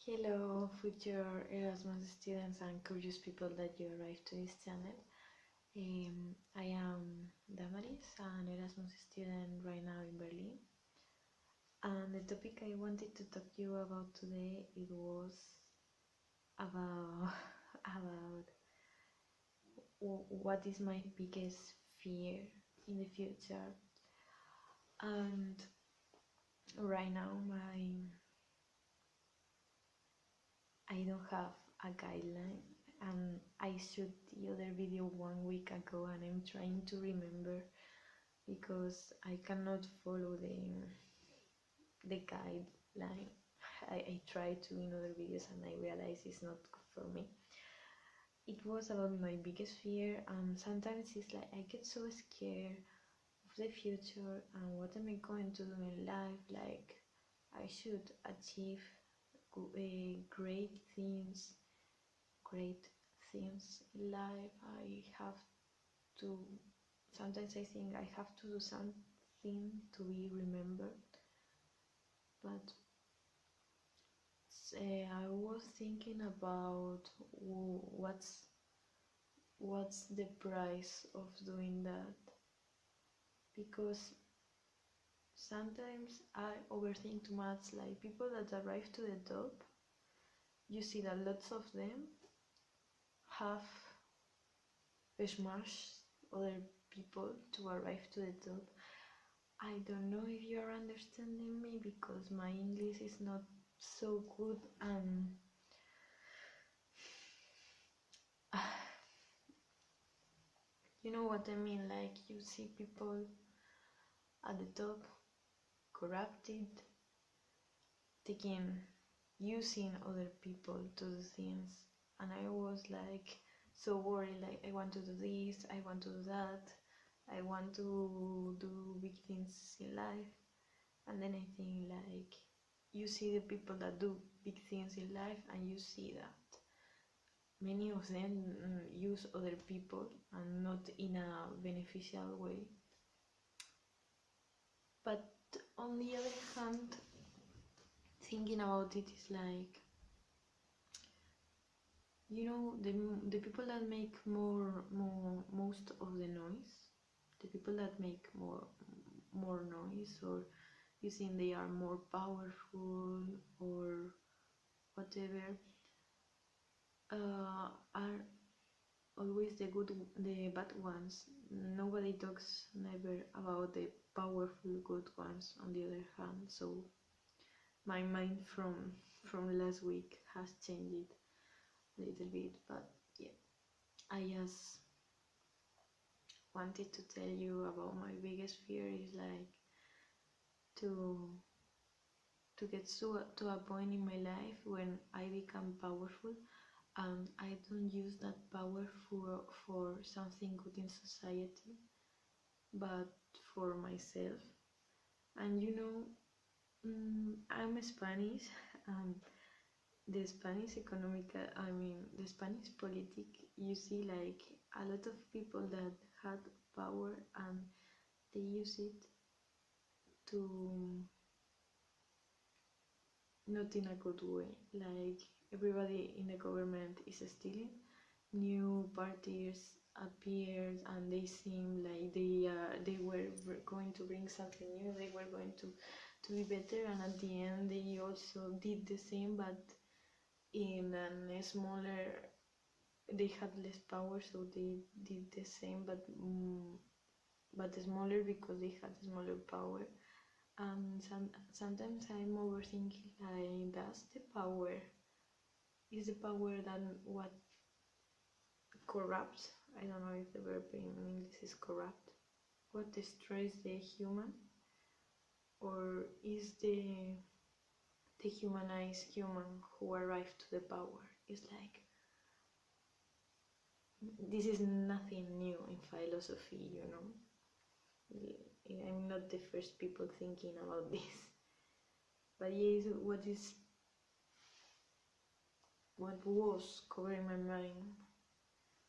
Hello, future Erasmus students and curious people that you arrived to this channel. I am Damaris, an Erasmus student right now in Berlin. And the topic I wanted to talk to you about today, it was about about what is my biggest fear in the future. And right now I don't have a guideline, and I shot the other video 1 week ago and I'm trying to remember because I cannot follow the guideline. I tried to in other videos and I realized it's not good for me. It was about my biggest fear, and sometimes it's like I get so scared of the future and what am I going to do in life. Like I should achieve great things great things in life. I have to, sometimes I think I have to do something to be remembered, but I was thinking about what's the price of doing that, because sometimes I overthink too much. Like people that arrive to the top, you see that lots of them have smashed other people to arrive to the top. I don't know if you're understanding me because my English is not so good, and you know what I mean. Like you see people at the top corrupted, taking using other people to do things, and I was like so worried. Like I want to do this, I want to do that, I want to do big things in life. And then I think, like, you see the people that do big things in life and you see that many of them use other people and not in a beneficial way. But on the other hand, thinking about it is like, you know, the people that make most of the noise, the people that make more noise, or you think they are more powerful or whatever, are always the bad ones. Nobody talks never about the powerful good ones. On the other hand, so my mind from last week has changed a little bit. But yeah, I just wanted to tell you about my biggest fear is like to get to a point in my life when I become powerful and I don't use that power for something good in society, but for myself. And you know, I'm Spanish, and the Spanish economic, I mean, the Spanish politic, you see like a lot of people that had power and they use it to not in a good way. Like everybody in the government is stealing. New parties appeared and they seem like they were going to bring something new. They were going to be better, and at the end they also did the same, but in a smaller. They had less power, so they did the same, but smaller because they had smaller power. And sometimes I'm overthinking, like, that's the power. Is the power that what corrupts? I don't know if the verb in English is corrupt. What destroys the human? Or is the humanized human who arrived to the power? It's like, this is nothing new in philosophy, you know. I'm not the first people thinking about this. But yes, what was covering my mind,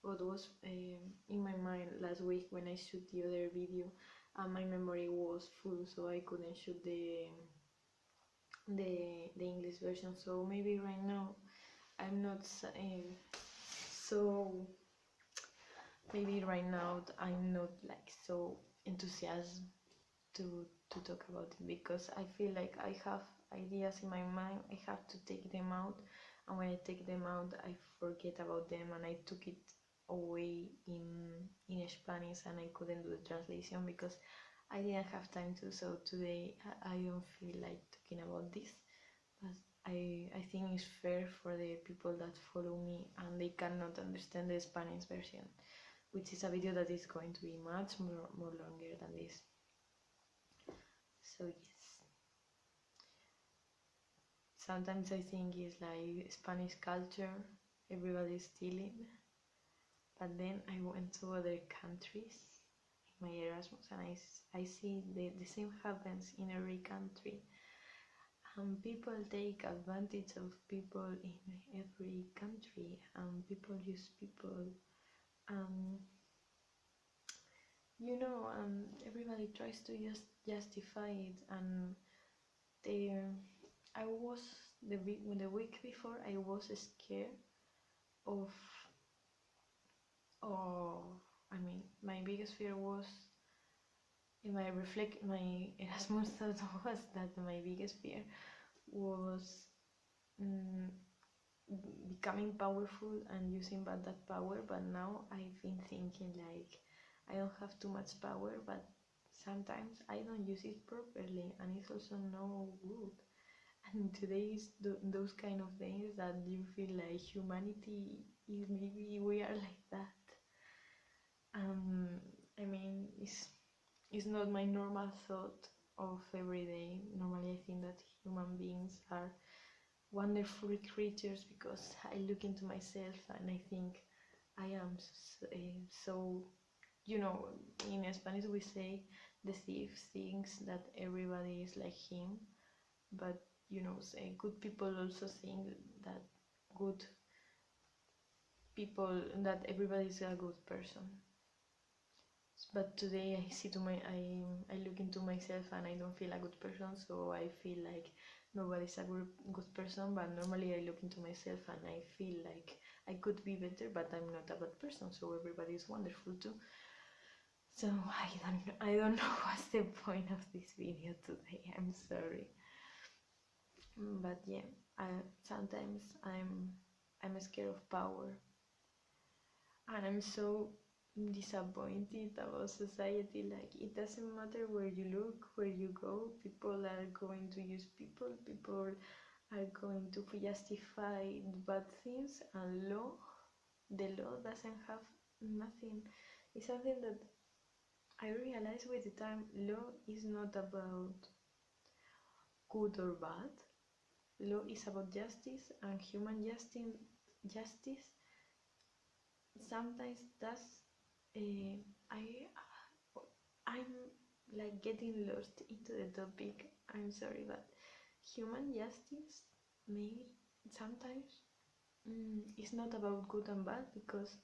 what was in my mind last week when I shoot the other video, and my memory was full, so I couldn't shoot the English version. So maybe right now I'm not so maybe right now I'm not like so enthusiastic to talk about it, because I feel like I have ideas in my mind, I have to take them out, and when I take them out I forget about them, and I took it away in Spanish and I couldn't do the translation because I didn't have time to. So today I don't feel like talking about this, but I think it's fair for the people that follow me and they cannot understand the Spanish version, which is a video that is going to be much more longer than this. So yes, sometimes I think it's like Spanish culture, everybody's stealing, but then I went to other countries in my Erasmus and I see the same happens in every country. People take advantage of people in every country, and people use people. Um, Everybody tries to just justify it, and they. I was the week before I was scared of. Of I mean, my biggest fear was in my Erasmus thought was that my biggest fear was mm, becoming powerful and using that power. But now I've been thinking like I don't have too much power, but sometimes I don't use it properly, and it's also no good. And today is those kind of things that you feel like humanity is, maybe we are like that. I mean, it's not my normal thought of every day. Normally I think that human beings are wonderful creatures, because I look into myself and I think I am so, in Spanish we say the thief thinks that everybody is like him, but say good people also think that good people, that everybody is a good person. But today I look into myself and I don't feel a good person, so I feel like nobody's a good person. But normally I look into myself and I feel like I could be better, but I'm not a bad person, so everybody is wonderful too. So I don't know what's the point of this video today. I'm sorry, but yeah, sometimes I'm scared of power, and I'm so disappointed about society. Like, it doesn't matter where you look, where you go, people are going to use people are going to justify bad things, and the law doesn't have nothing. It's something that I realized with the time. Law is not about good or bad. Law is about justice, and human justice sometimes does. I I'm like getting lost into the topic. I'm sorry, but human justice maybe sometimes it's not about good and bad, because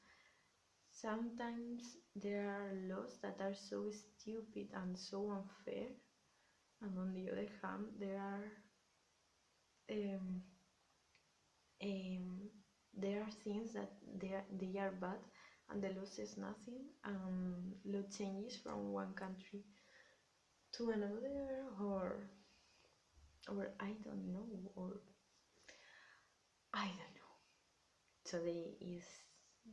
sometimes there are laws that are so stupid and so unfair, and on the other hand um, um, there are things that they are bad, and the law says nothing. Law changes from one country to another, or I don't know, or I don't know. Today is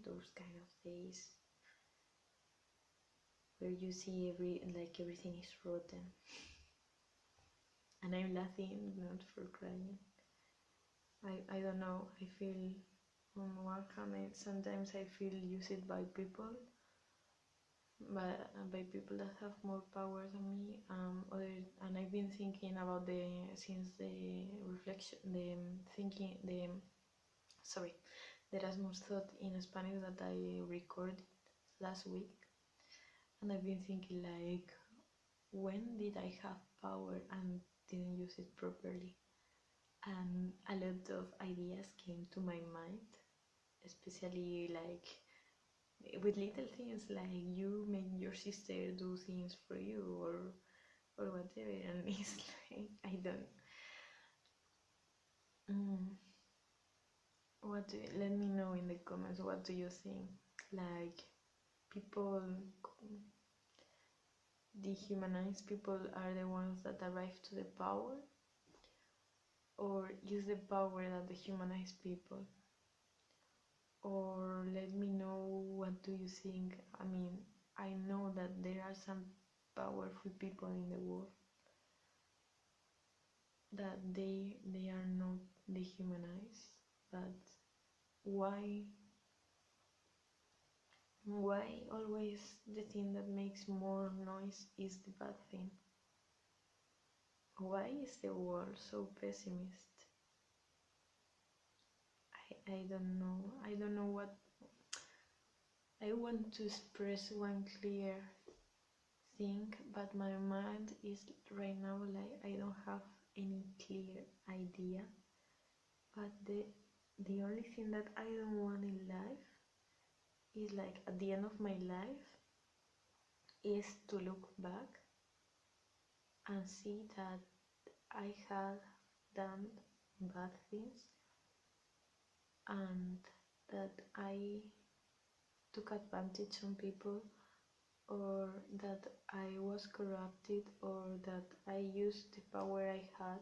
those kind of days where you see everything is rotten, and I'm laughing, not for crying. I don't know. I feel on one hand sometimes I feel used by people, but by people that have more power than me. And I've been thinking about since the reflection, the thinking, the Erasmus thought in Spanish that I recorded last week, and I've been thinking like, when did I have power and didn't use it properly? And a lot of ideas came to my mind, especially like with little things, like you make your sister do things for you, or whatever. And it's like, I don't. Mm, let me know in the comments, what do you think? Like, people, dehumanized people are the ones that arrive to the power, or use the power that dehumanize people? Or let me know, what do you think? I mean, I know that there are some powerful people in the world that they are not dehumanized, but why always the thing that makes more noise is the bad thing? Why is the world so pessimist? I don't know. I don't know what I want to express one clear thing, but my mind is right now like I don't have any clear idea. But the only thing that I don't want in life is, like, at the end of my life, is to look back and see that I had done bad things, and that I took advantage on people, or that I was corrupted, or that I used the power I had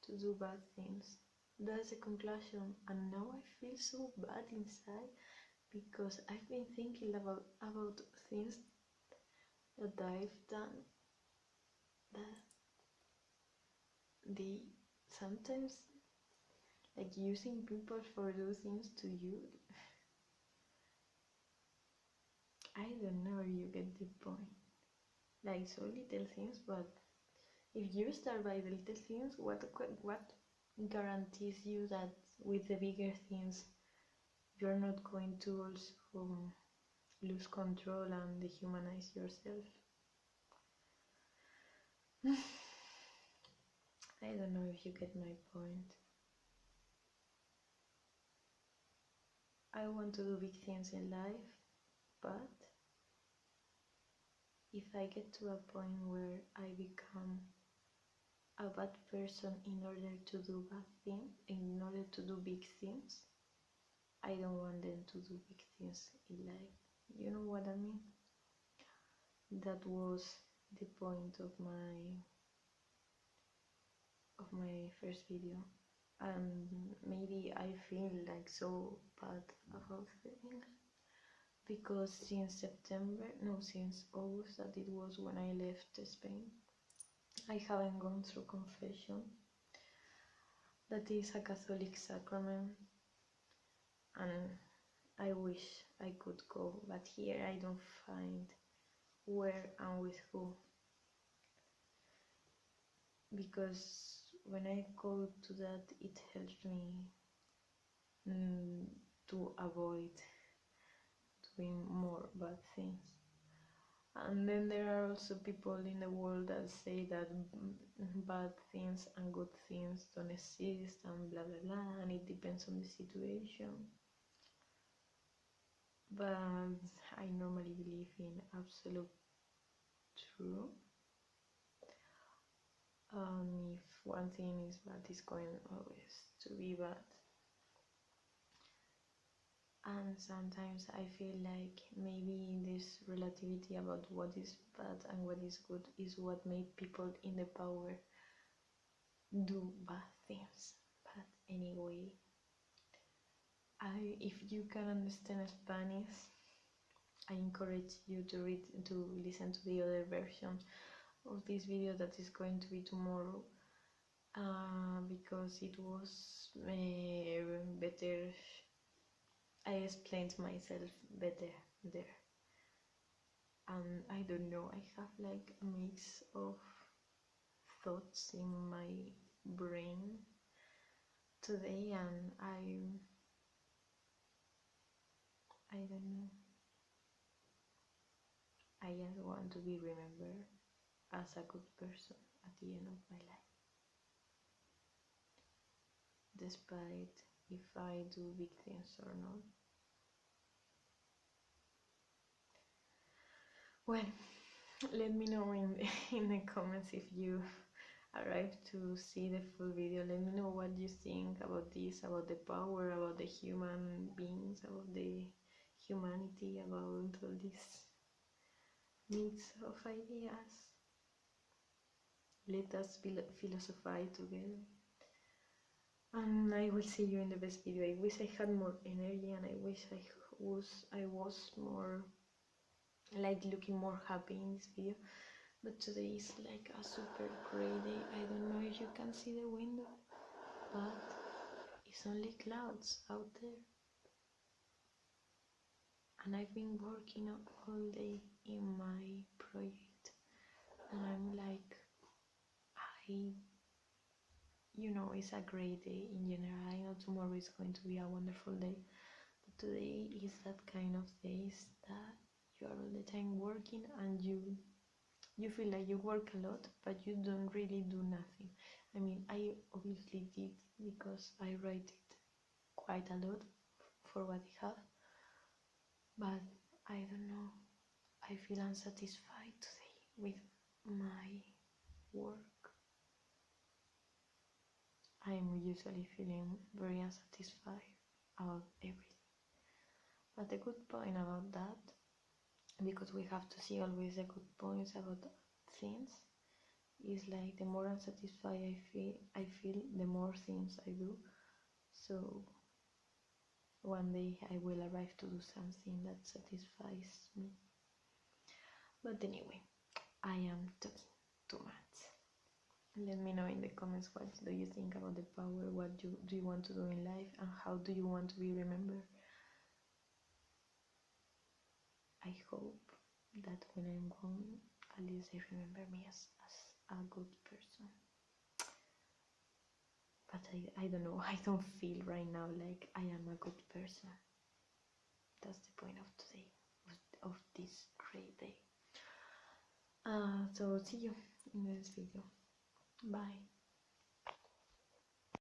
to do bad things. That's the conclusion, and now I feel so bad inside, because I've been thinking about things that I've done, that they sometimes, like, using people for do things to you. I don't know if you get the point. Like, so little things, but if you start by the little things, what guarantees you that with the bigger things you're not going to also lose control and dehumanize yourself? I don't know if you get my point. I want to do big things in life, but if I get to a point where I become a bad person in order to do bad things, in order to do big things, I don't want them to do big things in life. You know what I mean? That was the point of my first video, and maybe I feel like so bad about it, because since August, that it was when I left Spain, I haven't gone through confession. That is a Catholic sacrament, and I wish I could go, but here I don't find where and with who, because when I go to that, it helps me to avoid doing more bad things. And then there are also people in the world that say that bad things and good things don't exist, and blah blah blah, and it depends on the situation. But I normally believe in absolute truth. If one thing is bad, it's going always to be bad. And sometimes I feel like maybe this relativity about what is bad and what is good is what made people in the power do bad things. But anyway, if you can understand Spanish, I encourage you to listen to the other version of this video that is going to be tomorrow, because it was better. I explained myself better there, and I don't know, I have like a mix of thoughts in my brain today, and I don't know, I just want to be remembered as a good person at the end of my life, despite if I do big things or not. Well, let me know in the comments if you arrive to see the full video. Let me know what you think about this, about the power, about the human beings, about the humanity, about all these mix of ideas. Let us philosophize together. And I will see you in the best video. I wish I had more energy, and I wish I was more like looking more happy in this video. But today is like a super gray day. I don't know if you can see the window, but it's only clouds out there. And I've been working all day in my project, and I'm like, it's a great day in general. I know tomorrow is going to be a wonderful day, but today is that kind of days that you are all the time working, and you feel like you work a lot, but you don't really do nothing. I mean, I obviously did, because I write it quite a lot for what I have, but I don't know, I feel unsatisfied today with my work. I'm usually feeling very unsatisfied about everything. But the good point about that, because we have to see always the good points about things, is like the more unsatisfied I feel, the more things I do. So one day I will arrive to do something that satisfies me. But anyway, I am talking too much. Let me know in the comments what do you think about the power, what do you want to do in life, and how do you want to be remembered. I hope that when I'm gone, at least they remember me as a good person. But I don't know, I don't feel right now like I am a good person. That's the point of today, of this great day. So see you in this video. Bye.